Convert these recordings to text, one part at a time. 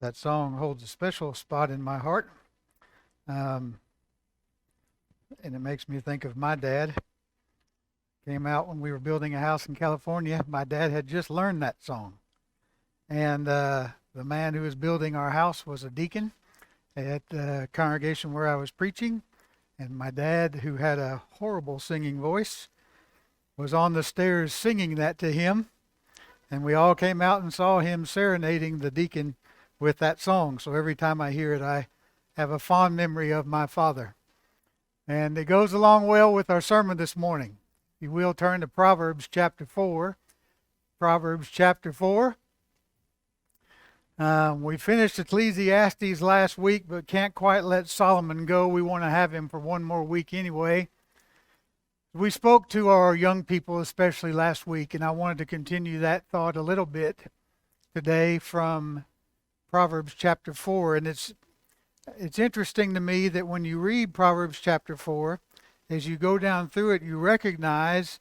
That song holds a special spot in my heart, um, and it makes me think of my dad. Came out when we were building a house in California. My dad had just learned that song, and the man who was building our house was a deacon at the congregation where I was preaching. And my dad, who had a horrible singing voice, was on the stairs singing that to him. And we all came out and saw him serenading the deacon with that song. So every time I hear it, I have a fond memory of my father. And it goes along well with our sermon this morning. You will turn to Proverbs chapter 4. Proverbs chapter 4. We finished Ecclesiastes last week, but can't quite let Solomon go. We want to have him for one more week anyway. We spoke to our young people, especially last week, and I wanted to continue that thought a little bit today from Proverbs chapter 4. And it's interesting to me that when you read Proverbs chapter 4, as you go down through it, you recognize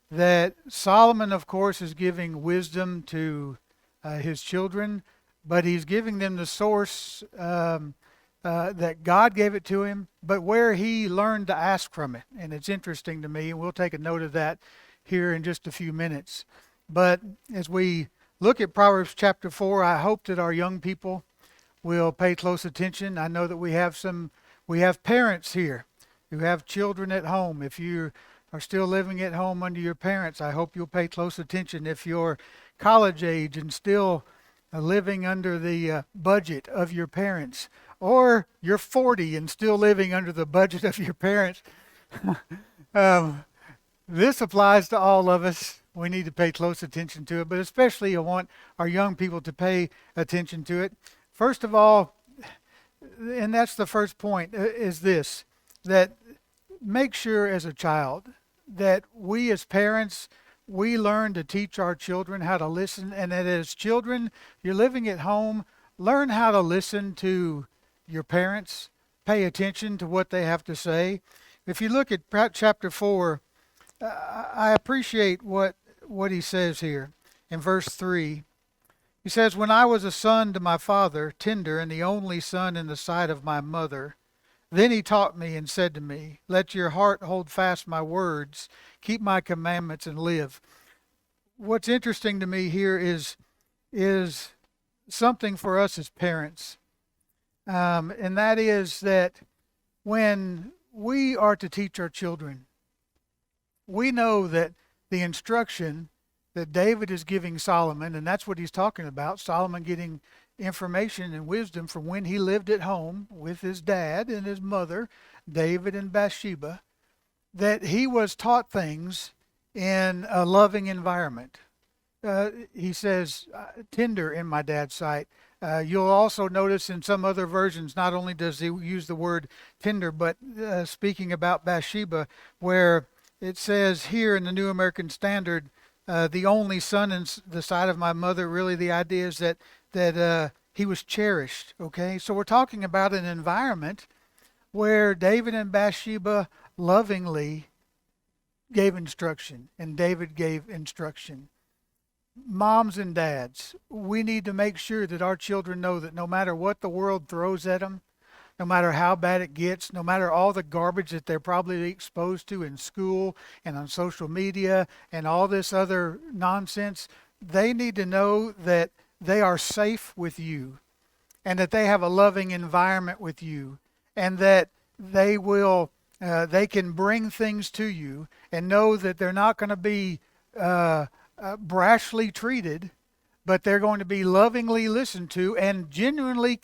that Solomon, of course, is giving wisdom to his children, but he's giving them the source that God gave it to him, but where he learned to ask from it. And it's interesting to me, and we'll take a note of that here in just a few minutes. But as we look at Proverbs chapter 4, I hope that our young people will pay close attention. I know that we have parents here who have children at home. If you are still living at home under your parents, I hope you'll pay close attention. If you're college age and still living under the budget of your parents, or you're 40 and still living under the budget of your parents, this applies to all of us. We need to pay close attention to it, but especially I want our young people to pay attention to it. First of all, and that's the first point, is this, that make sure as a child that we as parents, we learn to teach our children how to listen, and that as children, you're living at home, learn how to listen to your parents, pay attention to what they have to say. If you look at chapter 4, I appreciate what he says here in verse 3. He says, "When I was a son to my father, tender, and the only son in the sight of my mother, then he taught me and said to me, let your heart hold fast my words, keep my commandments and live." What's interesting to me here is something for us as parents. And that is that when we are to teach our children, we know that the instruction that David is giving Solomon, and that's what he's talking about, Solomon getting information and wisdom from when he lived at home with his dad and his mother, David and Bathsheba, that he was taught things in a loving environment. He says, tender in my dad's sight. You'll also notice in some other versions, not only does he use the word tender, but speaking about Bathsheba, where it says here in the New American Standard, the only son in the sight of my mother, really the idea is that he was cherished, okay? So we're talking about an environment where David and Bathsheba lovingly gave instruction, and David gave instruction. Moms and dads, we need to make sure that our children know that no matter what the world throws at them, no matter how bad it gets, no matter all the garbage that they're probably exposed to in school and on social media and all this other nonsense, they need to know that they are safe with you and that they have a loving environment with you and that they can bring things to you and know that they're not going to be brashly treated, but they're going to be lovingly listened to, and genuinely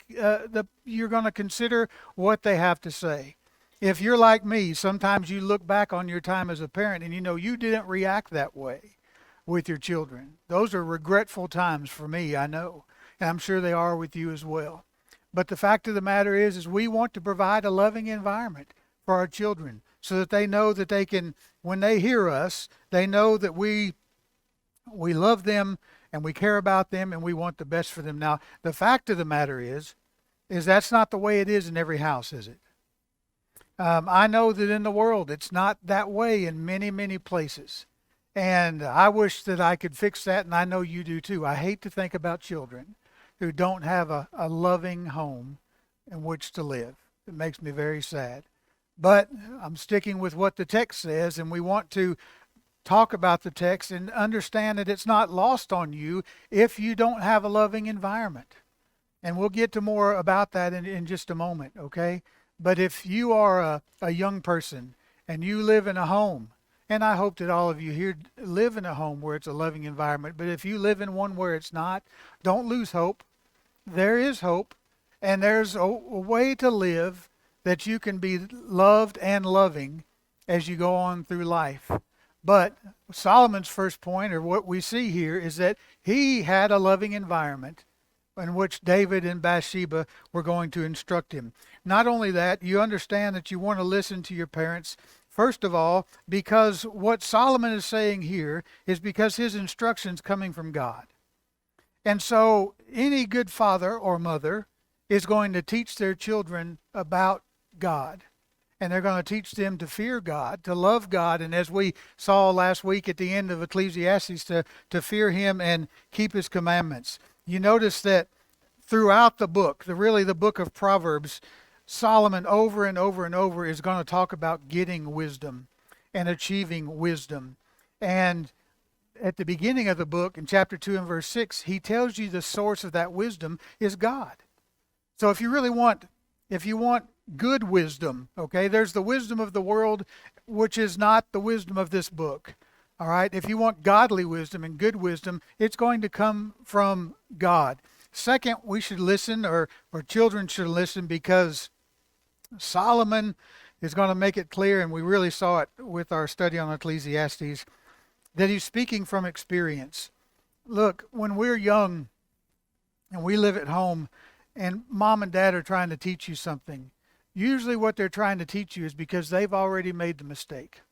you're going to consider what they have to say. If you're like me, sometimes you look back on your time as a parent and you know you didn't react that way with your children. Those are regretful times for me, I know, and I'm sure they are with you as well. But the fact of the matter is we want to provide a loving environment for our children so that they know that they can, when they hear us, they know that we love them and we care about them and we want the best for them. Now, the fact of the matter is that's not the way it is in every house, is it? I know that in the world it's not that way in many, many places. And I wish that I could fix that, and I know you do too. I hate to think about children who don't have a loving home in which to live. It makes me very sad. But I'm sticking with what the text says, and we want to talk about the text and understand that it's not lost on you if you don't have a loving environment. And we'll get to more about that in just a moment, okay? But if you are a young person and you live in a home, and I hope that all of you here live in a home where it's a loving environment, but if you live in one where it's not, don't lose hope. There is hope, and there's a way to live that you can be loved and loving as you go on through life. But Solomon's first point, or what we see here, is that he had a loving environment in which David and Bathsheba were going to instruct him. Not only that, you understand that you want to listen to your parents, first of all, because what Solomon is saying here is because his instruction's coming from God. And so any good father or mother is going to teach their children about God. And they're going to teach them to fear God, to love God, and as we saw last week at the end of Ecclesiastes, to fear him and keep his commandments. You notice that throughout the book, the book of Proverbs, Solomon over and over and over is going to talk about getting wisdom and achieving wisdom. And at the beginning of the book, in chapter 2 and verse 6, he tells you the source of that wisdom is God. So if you want good wisdom, okay, there's the wisdom of the world, which is not the wisdom of this book. All right, if you want godly wisdom and good wisdom, it's going to come from God. Second, we should listen, or children should listen, because Solomon is going to make it clear, and we really saw it with our study on Ecclesiastes, that he's speaking from experience. Look, when we're young and we live at home and mom and dad are trying to teach you something, usually what they're trying to teach you is because they've already made the mistake.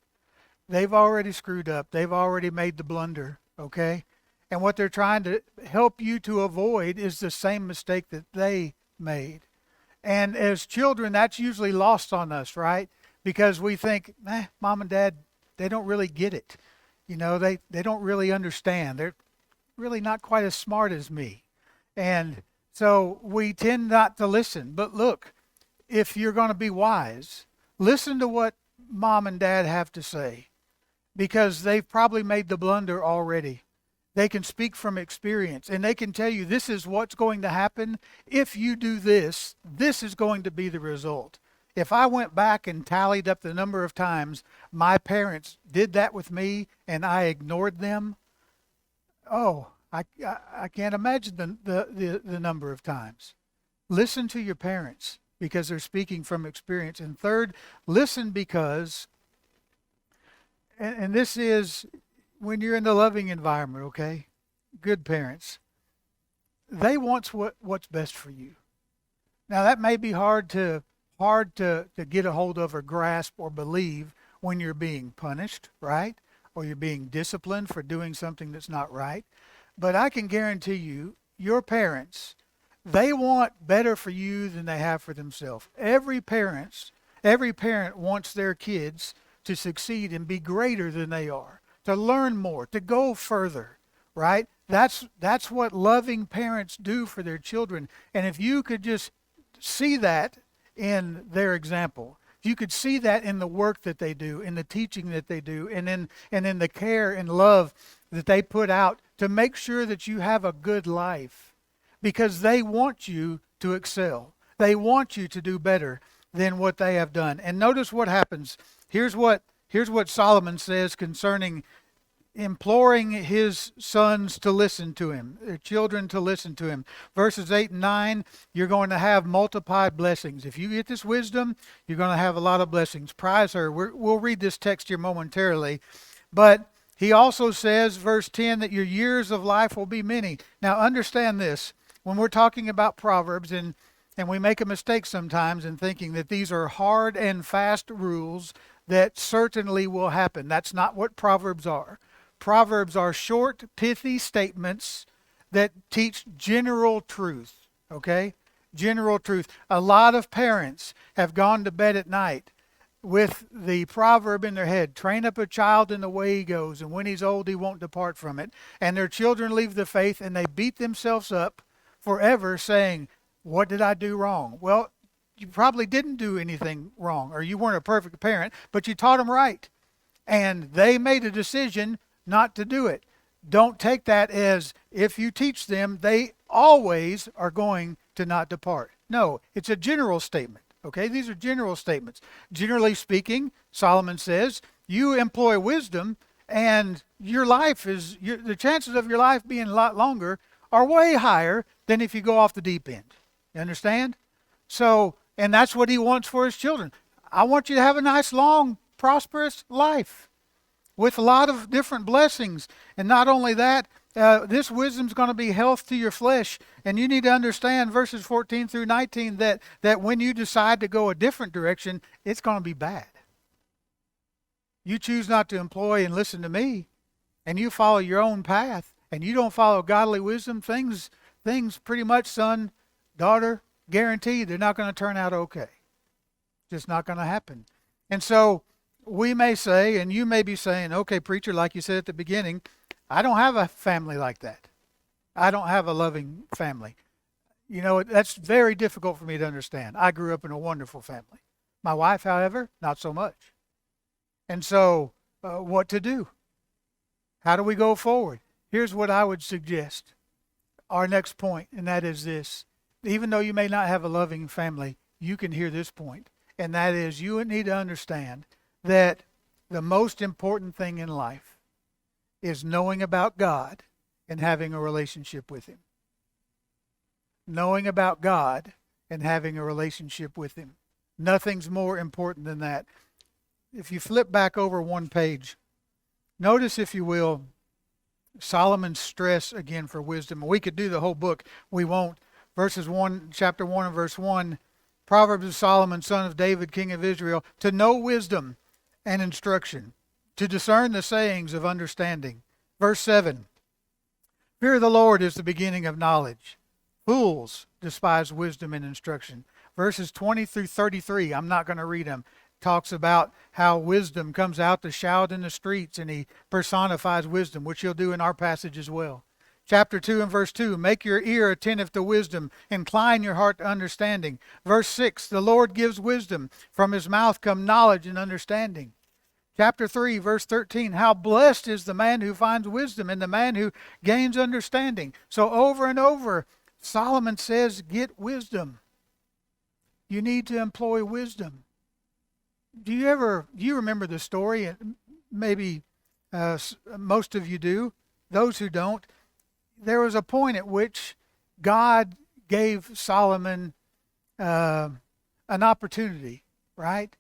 They've already screwed up. They've already made the blunder, okay? And what they're trying to help you to avoid is the same mistake that they made. And as children, that's usually lost on us, right? Because we think, mom and dad, they don't really get it. You know, they don't really understand. They're really not quite as smart as me. And so we tend not to listen. But look, if you're going to be wise, listen to what mom and dad have to say, because they've probably made the blunder already. They can speak from experience, and they can tell you this is what's going to happen. If you do this, this is going to be the result. If I went back and tallied up the number of times my parents did that with me and I ignored them, I can't imagine the number of times. Listen to your parents because they're speaking from experience. And third, listen because, and this is when you're in the loving environment, okay? Good parents, they want what's best for you. Now that may be hard to get a hold of or grasp or believe when you're being punished, right? Or you're being disciplined for doing something that's not right. But I can guarantee you, your parents, they want better for you than they have for themselves. Every parent wants their kids to succeed and be greater than they are, to learn more, to go further, right? That's what loving parents do for their children. And if you could just see that in their example, if you could see that in the work that they do, in the teaching that they do, and in the care and love that they put out to make sure that you have a good life, because they want you to excel. They want you to do better than what they have done. And notice what happens. Here's what Solomon says concerning imploring his sons to listen to him, their children to listen to him. Verses 8 and 9, you're going to have multiplied blessings. If you get this wisdom, you're going to have a lot of blessings. Prize her. We'll read this text here momentarily. But he also says, verse 10, that your years of life will be many. Now understand this. When we're talking about Proverbs, and we make a mistake sometimes in thinking that these are hard and fast rules that certainly will happen. That's not what Proverbs are. Proverbs are short, pithy statements that teach general truth, okay? General truth. A lot of parents have gone to bed at night with the proverb in their head, train up a child in the way he goes, and when he's old, he won't depart from it. And their children leave the faith, and they beat themselves up forever saying, what did I do wrong? Well, you probably didn't do anything wrong, or you weren't a perfect parent, but you taught them right. And they made a decision not to do it. Don't take that as if you teach them, they always are going to not depart. No, it's a general statement. Okay, these are general statements. Generally speaking, Solomon says, you employ wisdom and your life the chances of your life being a lot longer are way higher than if you go off the deep end. You understand? So, and that's what he wants for his children. I want you to have a nice, long, prosperous life with a lot of different blessings. And not only that, this wisdom's going to be health to your flesh. And you need to understand verses 14 through 19 that when you decide to go a different direction, it's going to be bad. You choose not to employ and listen to me, and you follow your own path, and you don't follow godly wisdom, things pretty much, son, daughter, guaranteed they're not going to turn out okay. Just not going to happen. And so we may say, and you may be saying, okay, preacher, like you said at the beginning, I don't have a family like that. I don't have a loving family. You know, that's very difficult for me to understand. I grew up in a wonderful family. My wife, however, not so much. And so, what to do? How do we go forward? Here's what I would suggest. Our next point, and that is this. Even though you may not have a loving family, you can hear this point. And that is, you need to understand that the most important thing in life is knowing about God and having a relationship with Him. Knowing about God and having a relationship with Him. Nothing's more important than that. If you flip back over one page, notice, if you will, Solomon's stress again for wisdom. We could do the whole book. We won't. Chapter 1 and verse 1, Proverbs of Solomon, son of David, king of Israel, to know wisdom and instruction, to discern the sayings of understanding. Verse 7, fear of the Lord is the beginning of knowledge. Fools despise wisdom and instruction. Verses 20 through 33, I'm not going to read them, talks about how wisdom comes out to shout in the streets, and he personifies wisdom, which he'll do in our passage as well. Chapter 2 and verse 2, make your ear attentive to wisdom, incline your heart to understanding. Verse 6, the Lord gives wisdom, from his mouth come knowledge and understanding. Chapter 3, verse 13, how blessed is the man who finds wisdom and the man who gains understanding. So over and over, Solomon says, get wisdom. You need to employ wisdom. Do you remember the story? Maybe most of you do. Those who don't, there was a point at which God gave Solomon an opportunity, right?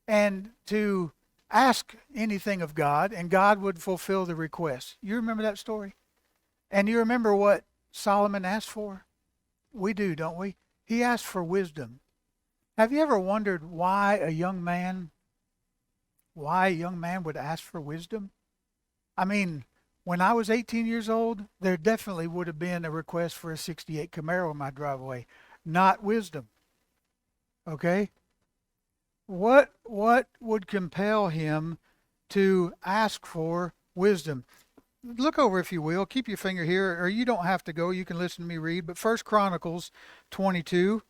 And to ask anything of God, and God would fulfill the request. You remember that story? And you remember what Solomon asked for? We do, don't we? He asked for wisdom. Have you ever wondered why a young man would ask for wisdom? I mean, when I was 18 years old, there definitely would have been a request for a 68 Camaro in my driveway, not wisdom. Okay? What would compel him to ask for wisdom? Look over, if you will. Keep your finger here, or you don't have to go. You can listen to me read. But 1 Chronicles 22.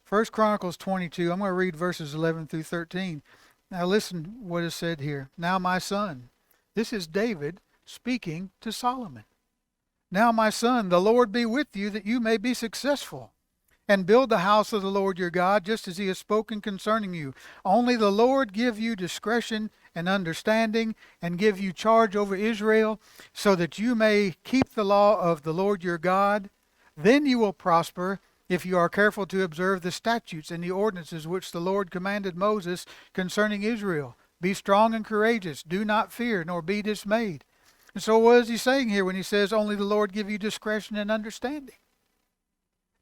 1 Chronicles 22. I'm going to read verses 11 through 13. Now listen what is said here. Now my son. This is David speaking to Solomon. Now my son, the Lord be with you, that you may be successful. And build the house of the Lord your God, just as he has spoken concerning you. Only the Lord give you discretion and understanding, and give you charge over Israel, so that you may keep the law of the Lord your God. Then you will prosper, if you are careful to observe the statutes and the ordinances which the Lord commanded Moses concerning Israel. Be strong and courageous. Do not fear, nor be dismayed. And so what is he saying here when he says, only the Lord give you discretion and understanding?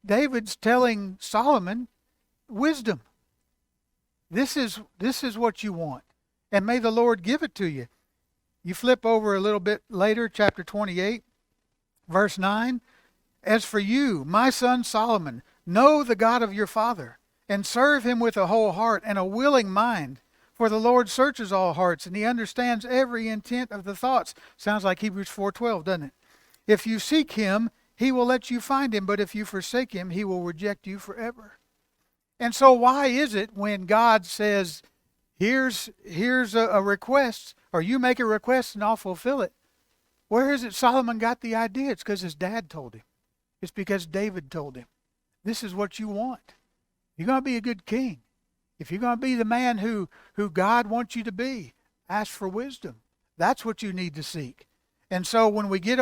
David's telling Solomon wisdom. This is what you want, and may the Lord give it to you. You flip over a little bit later, chapter 28, verse 9. As for you, my son Solomon, know the God of your father, and serve him with a whole heart and a willing mind. For the Lord searches all hearts, and he understands every intent of the thoughts. Sounds like Hebrews 4:12, doesn't it? If you seek him, He will let you find him, but if you forsake him, he will reject you forever. And so why is it when God says, here's a request, or you make a request and I'll fulfill it? Where is it Solomon got the idea? It's because his dad told him. It's because David told him. This is what you want. You're going to be a good king. If you're going to be the man who God wants you to be, ask for wisdom. That's what you need to seek. And so when we get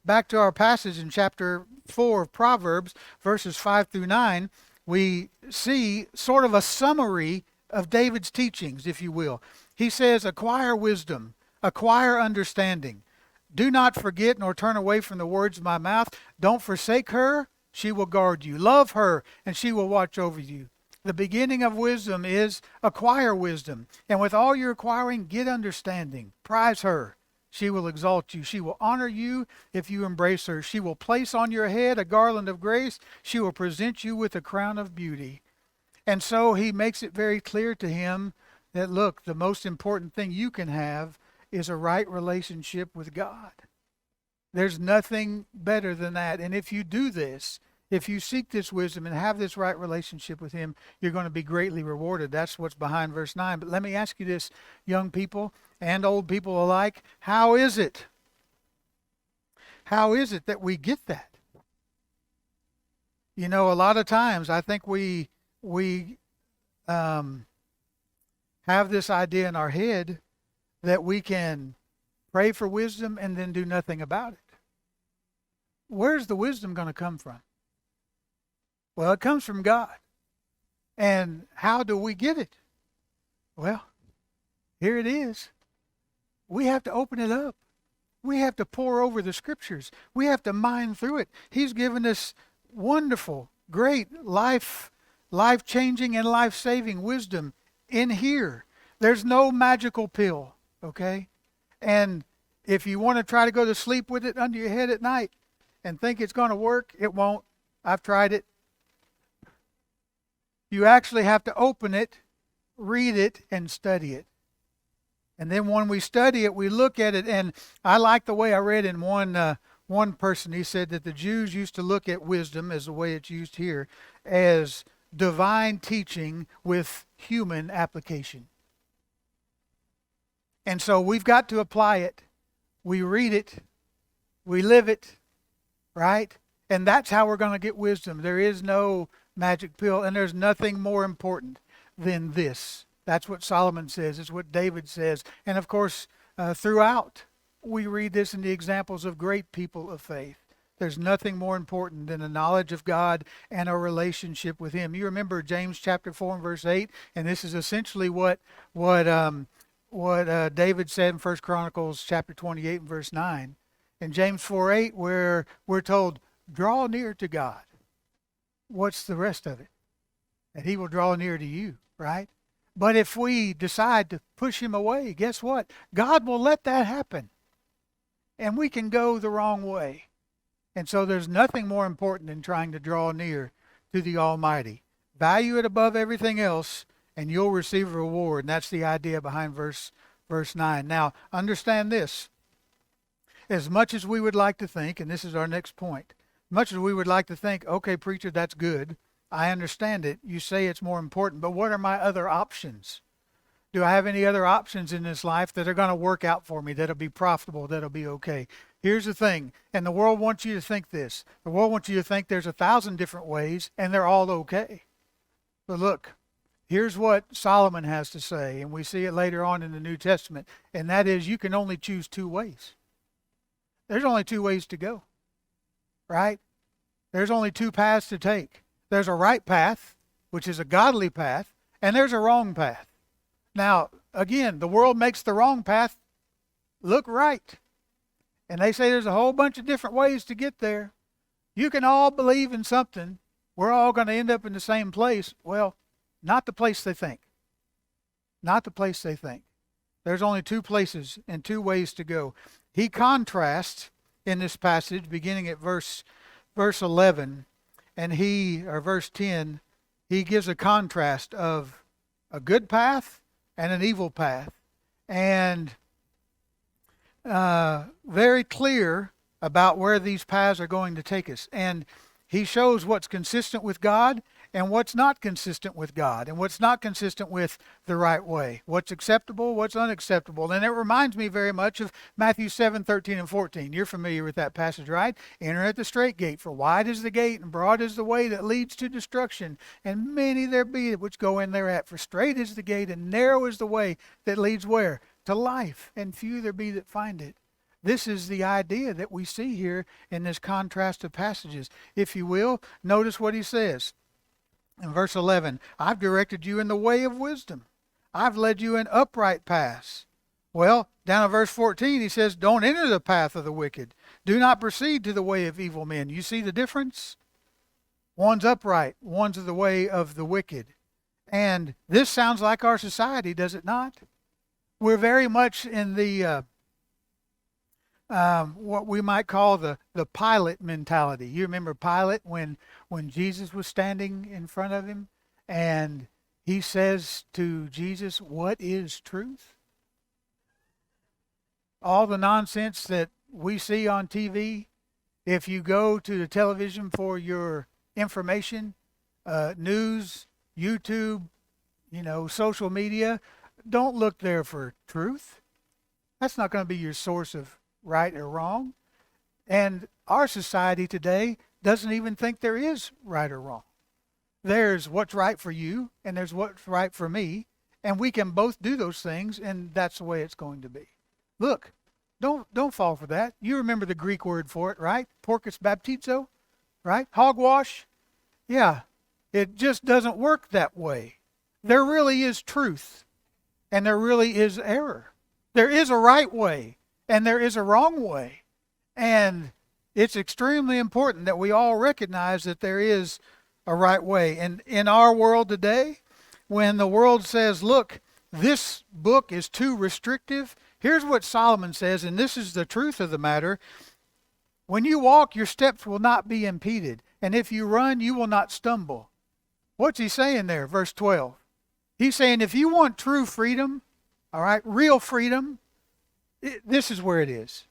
back to our passage in chapter 4 of Proverbs, verses 5 through 9, we see sort of a summary of David's teachings, if you will. He says, acquire wisdom, acquire understanding. Do not forget nor turn away from the words of my mouth. Don't forsake her, she will guard you. Love her, and she will watch over you. The beginning of wisdom is acquire wisdom. And with all your acquiring, get understanding. Prize her. She will exalt you. She will honor you if you embrace her. She will place on your head a garland of grace. She will present you with a crown of beauty. And so he makes it very clear to him that, look, the most important thing you can have is a right relationship with God. There's nothing better than that. And if you do this, if you seek this wisdom and have this right relationship with him, you're going to be greatly rewarded. That's what's behind verse 9. But let me ask you this, young people and old people alike, how is it? How is it that we get that? You know, a lot of times I think we have this idea in our head that we can pray for wisdom and then do nothing about it. Where's the wisdom going to come from? Well, it comes from God. And how do we get it? Well, here it is. We have to open it up. We have to pore over the scriptures. We have to mine through it. He's given us wonderful, great life-changing and life-saving wisdom in here. There's no magical pill, okay? And if you want to try to go to sleep with it under your head at night and think it's going to work, it won't. I've tried it. You actually have to open it, read it, and study it. And then when we study it, we look at it. And I like the way I read in one person. He said that the Jews used to look at wisdom, as the way it's used here, as divine teaching with human application. And so we've got to apply it. We read it. We live it. Right? And that's how we're going to get wisdom. There is no magic pill, and there's nothing more important than this. That's what Solomon says. It's what David says. And of course, throughout, we read this in the examples of great people of faith. There's nothing more important than a knowledge of God and a relationship with him. You remember James chapter 4 and verse 8, and this is essentially what David said in 1 Chronicles chapter 28 and verse 9. In James 4:8, where we're told, draw near to God. What's the rest of it? That he will draw near to you, right? But if we decide to push him away, guess what? God will let that happen. And we can go the wrong way. And so there's nothing more important than trying to draw near to the Almighty. Value it above everything else, and you'll receive a reward. And that's the idea behind verse 9. Now, understand this. As much as we would like to think, and this is our next point, much as we would like to think, okay, preacher, that's good. I understand it. You say it's more important, but what are my other options? Do I have any other options in this life that are going to work out for me, that'll be profitable, that'll be okay? Here's the thing, and the world wants you to think this. The world wants you to think there's 1,000 different ways, and they're all okay. But look, here's what Solomon has to say, and we see it later on in the New Testament, and that is you can only choose two ways. There's only two ways to go, right? There's only two paths to take. There's a right path, which is a godly path, and there's a wrong path. Now, again, the world makes the wrong path look right. And they say there's a whole bunch of different ways to get there. You can all believe in something. We're all going to end up in the same place. Well, not the place they think. Not the place they think. There's only two places and two ways to go. He contrasts in this passage, beginning at verse 11, or verse 10, he gives a contrast of a good path and an evil path. And very clear about where these paths are going to take us. And he shows what's consistent with God and what's not consistent with God and what's not consistent with the right way, what's acceptable, what's unacceptable. And it reminds me very much of Matthew 7:13 and 14. You're familiar with that passage, right? Enter at the straight gate, for wide is the gate and broad is the way that leads to destruction, and many there be which go in thereat. For straight is the gate and narrow is the way that leads where? To life, and few there be that find it. This is the idea that we see here in this contrast of passages. If you will, notice what he says. In verse 11, I've directed you in the way of wisdom. I've led you in upright paths. Well, down in verse 14, he says, don't enter the path of the wicked. Do not proceed to the way of evil men. You see the difference? One's upright, one's the way of the wicked. And this sounds like our society, does it not? We're very much in the what we might call the Pilate mentality. You remember Pilate when Jesus was standing in front of him and he says to Jesus, what is truth? All the nonsense that we see on TV, if you go to the television for your information, news, YouTube, social media, don't look there for truth. That's not going to be your source of right or wrong. And our society today doesn't even think there is right or wrong. There's what's right for you and there's what's right for me, and we can both do those things, and that's the way it's going to be. Look, don't fall for that. You remember the Greek word for it, right? Porcus baptizo, right? Hogwash. Yeah, it just doesn't work that way. There really is truth and there really is error. There is a right way and there is a wrong way. And it's extremely important that we all recognize that there is a right way. And in our world today, when the world says, look, this book is too restrictive, here's what Solomon says, and this is the truth of the matter. When you walk, your steps will not be impeded. And if you run, you will not stumble. What's he saying there? Verse 12. He's saying if you want true freedom, all right, real freedom, this is where it is.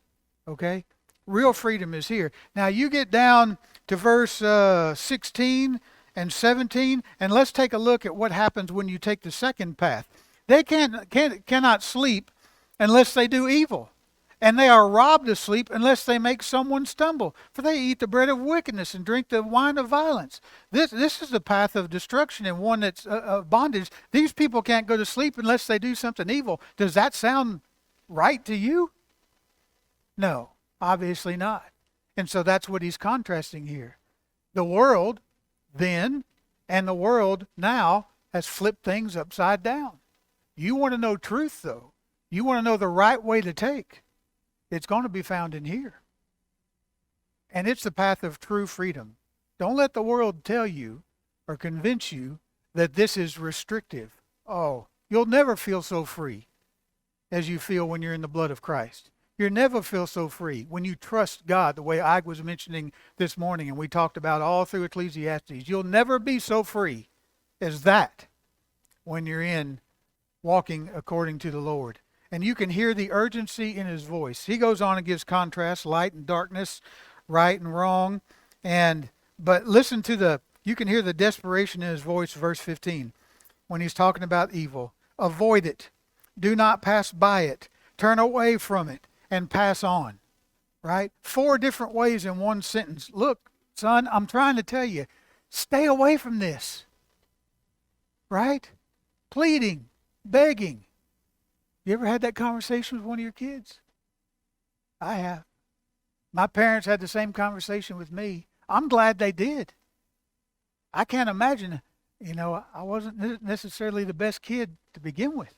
Okay? Real freedom is here. Now you get down to verse 16 and 17, and let's take a look at what happens when you take the second path. They cannot sleep unless they do evil, and they are robbed of sleep unless they make someone stumble. For they eat the bread of wickedness and drink the wine of violence. This is the path of destruction and one that's of bondage. These people can't go to sleep unless they do something evil. Does that sound right to you? No, obviously not. And so that's what he's contrasting here. The world then and the world now has flipped things upside down. You want to know truth, though. You want to know the right way to take. It's going to be found in here. And it's the path of true freedom. Don't let the world tell you or convince you that this is restrictive. Oh, you'll never feel so free as you feel when you're in the blood of Christ. You'll never feel so free when you trust God the way I was mentioning this morning and we talked about all through Ecclesiastes. You'll never be so free as that when you're in walking according to the Lord. And you can hear the urgency in his voice. He goes on and gives contrast, light and darkness, right and wrong. But listen to you can hear the desperation in his voice, verse 15, when he's talking about evil. Avoid it. Do not pass by it. Turn away from it and pass on. Right? 4 different ways in one sentence. Look, son, I'm trying to tell you, stay away from this. Right? Pleading, begging. You ever had that conversation with one of your kids? I have. My parents had the same conversation with me. I'm glad they did. I can't imagine, I wasn't necessarily the best kid to begin with.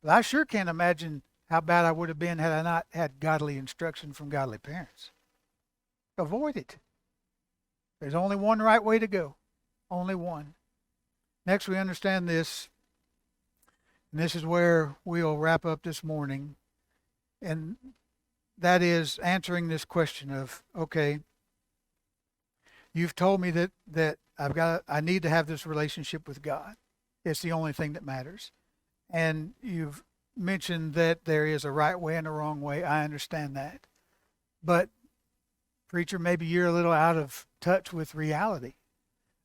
But I sure can't imagine how bad I would have been had I not had godly instruction from godly parents. Avoid it. There's only one right way to go. Only one. Next, we understand this. And this is where we'll wrap up this morning. And that is answering this question of, okay, you've told me that I need to have this relationship with God. It's the only thing that matters. And you've mentioned that there is a right way and a wrong way. I understand that. But Preacher, maybe you're a little out of touch with reality.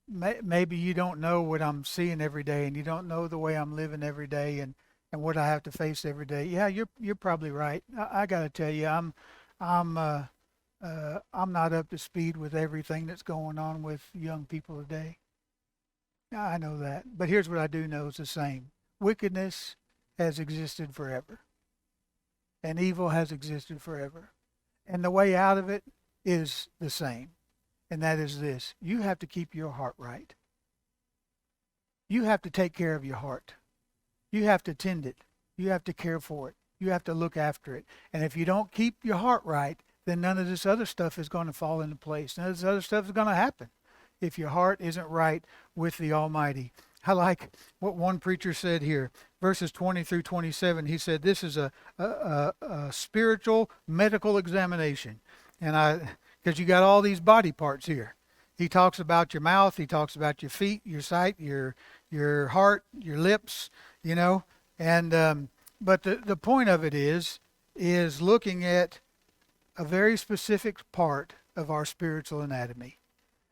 Maybe you don't know what I'm seeing every day, and you don't know the way I'm living every day, and what I have to face every day. Yeah, you're probably right. I got to tell you, I'm I'm not up to speed with everything that's going on with young people today. I know that, but here's what I do know is the same: wickedness has existed forever, and evil has existed forever, and the way out of it is the same, and that is this: you have to keep your heart right. You have to take care of your heart. You have to tend it. You have to care for it. You have to look after it. And if you don't keep your heart right, then none of this other stuff is going to fall into place. None of this other stuff is going to happen if your heart isn't right with the Almighty. I like what one preacher said here, verses 20 through 27. He said, this is a spiritual medical examination. And because you got all these body parts here. He talks about your mouth. He talks about your feet, your sight, your heart, your lips, you know. And but the point of it is looking at a very specific part of our spiritual anatomy,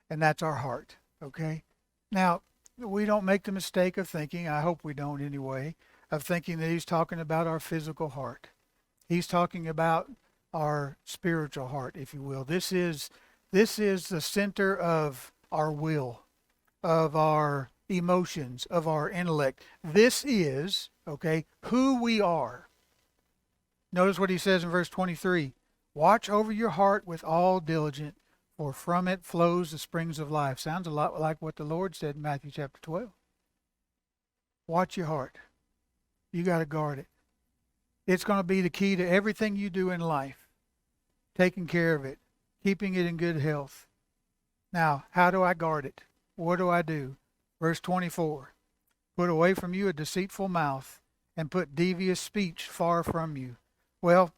and that's our heart. Okay. Now, we don't make the mistake of thinking, I hope we don't anyway, of thinking that he's talking about our physical heart. He's talking about our spiritual heart, if you will. This is the center of our will, of our emotions, of our intellect. This is, okay, who we are. Notice what he says in verse 23. Watch over your heart with all diligence, for from it flows the springs of life. Sounds a lot like what the Lord said in Matthew chapter 12. Watch your heart. You got to guard it. It's going to be the key to everything you do in life. Taking care of it. Keeping it in good health. Now, how do I guard it? What do I do? Verse 24. Put away from you a deceitful mouth, and put devious speech far from you. Well,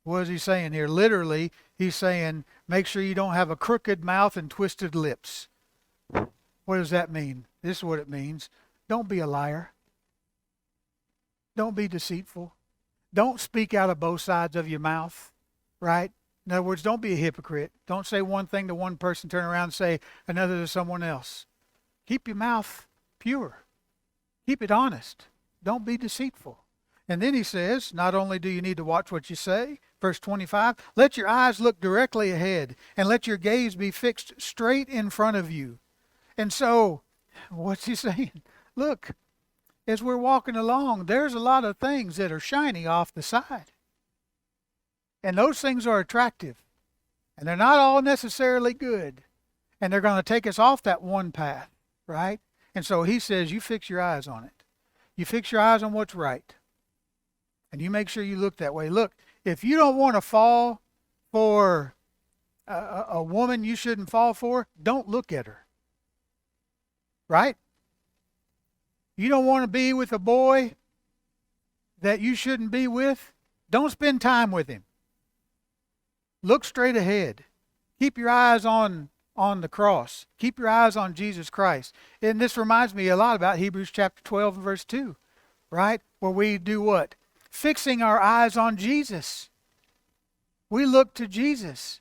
what is he saying here? Literally, he's saying, make sure you don't have a crooked mouth and twisted lips. What does that mean? This is what it means. Don't be a liar. Don't be deceitful. Don't speak out of both sides of your mouth, right? In other words, don't be a hypocrite. Don't say one thing to one person, turn around and say another to someone else. Keep your mouth pure. Keep it honest. Don't be deceitful. And then he says, not only do you need to watch what you say, verse 25, let your eyes look directly ahead and let your gaze be fixed straight in front of you. And so, what's he saying? Look, as we're walking along, there's a lot of things that are shiny off the side. And those things are attractive. And they're not all necessarily good. And they're going to take us off that one path, right? And so he says, you fix your eyes on it. You fix your eyes on what's right. And you make sure you look that way. Look, if you don't want to fall for a woman you shouldn't fall for, don't look at her. Right? You don't want to be with a boy that you shouldn't be with, don't spend time with him. Look straight ahead. Keep your eyes on the cross. Keep your eyes on Jesus Christ. And this reminds me a lot about Hebrews chapter 12 and verse 2, right? Where we do what? Fixing our eyes on Jesus. We look to Jesus,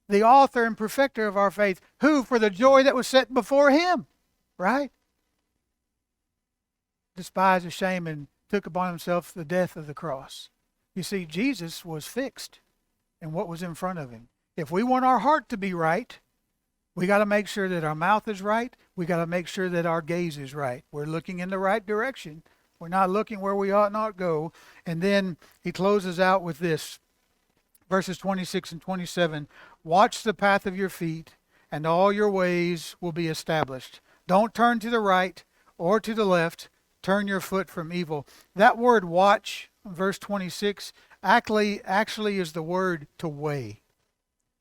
the author and perfecter of our faith, who for the joy that was set before him, right? Despised the shame and took upon himself the death of the cross. You see, Jesus was fixed in what was in front of him. If we want our heart to be right, we got to make sure that our mouth is right. We got to make sure that our gaze is right. We're looking in the right direction. We're not looking where we ought not go. And then he closes out with this, verses 26 and 27. Watch the path of your feet, and all your ways will be established. Don't turn to the right or to the left. Turn your foot from evil. That word watch, verse 26, actually is the word to weigh,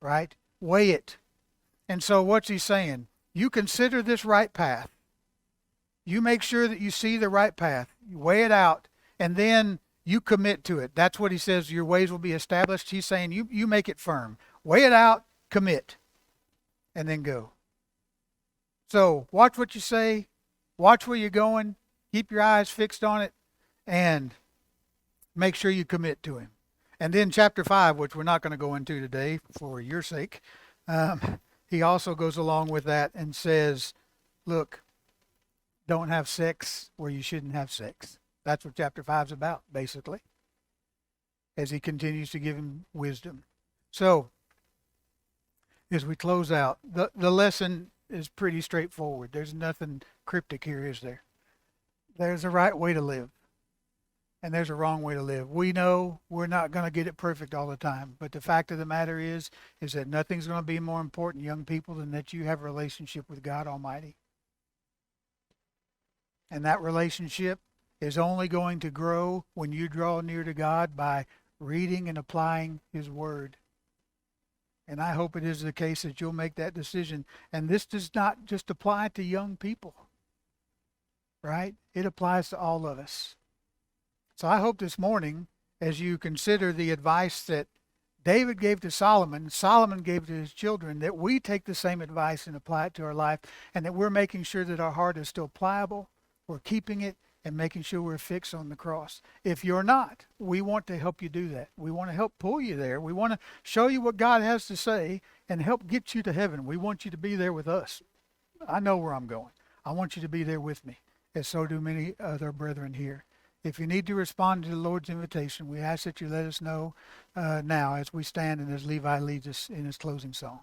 right? Weigh it. And so what's he saying? You consider this right path. You make sure that you see the right path. You weigh it out, and then you commit to it. That's what he says, your ways will be established. He's saying you make it firm. Weigh it out, commit, and then go. So watch what you say. Watch where you're going. Keep your eyes fixed on it, and make sure you commit to him. And then chapter 5, which we're not going to go into today for your sake, he also goes along with that and says, look, don't have sex where you shouldn't have sex. That's what chapter 5 is about, basically, as he continues to give him wisdom. So, as we close out, the lesson is pretty straightforward. There's nothing cryptic here, is there? There's a right way to live, and there's a wrong way to live. We know we're not going to get it perfect all the time, but the fact of the matter is that nothing's going to be more important, young people, than that you have a relationship with God Almighty. And that relationship is only going to grow when you draw near to God by reading and applying His Word. And I hope it is the case that you'll make that decision. And this does not just apply to young people, right? It applies to all of us. So I hope this morning, as you consider the advice that David gave to Solomon, Solomon gave to his children, that we take the same advice and apply it to our life, and that we're making sure that our heart is still pliable, we're keeping it, and making sure we're fixed on the cross. If you're not, we want to help you do that. We want to help pull you there. We want to show you what God has to say and help get you to heaven. We want you to be there with us. I know where I'm going. I want you to be there with me, as so do many other brethren here. If you need to respond to the Lord's invitation, we ask that you let us know now as we stand and as Levi leads us in his closing song.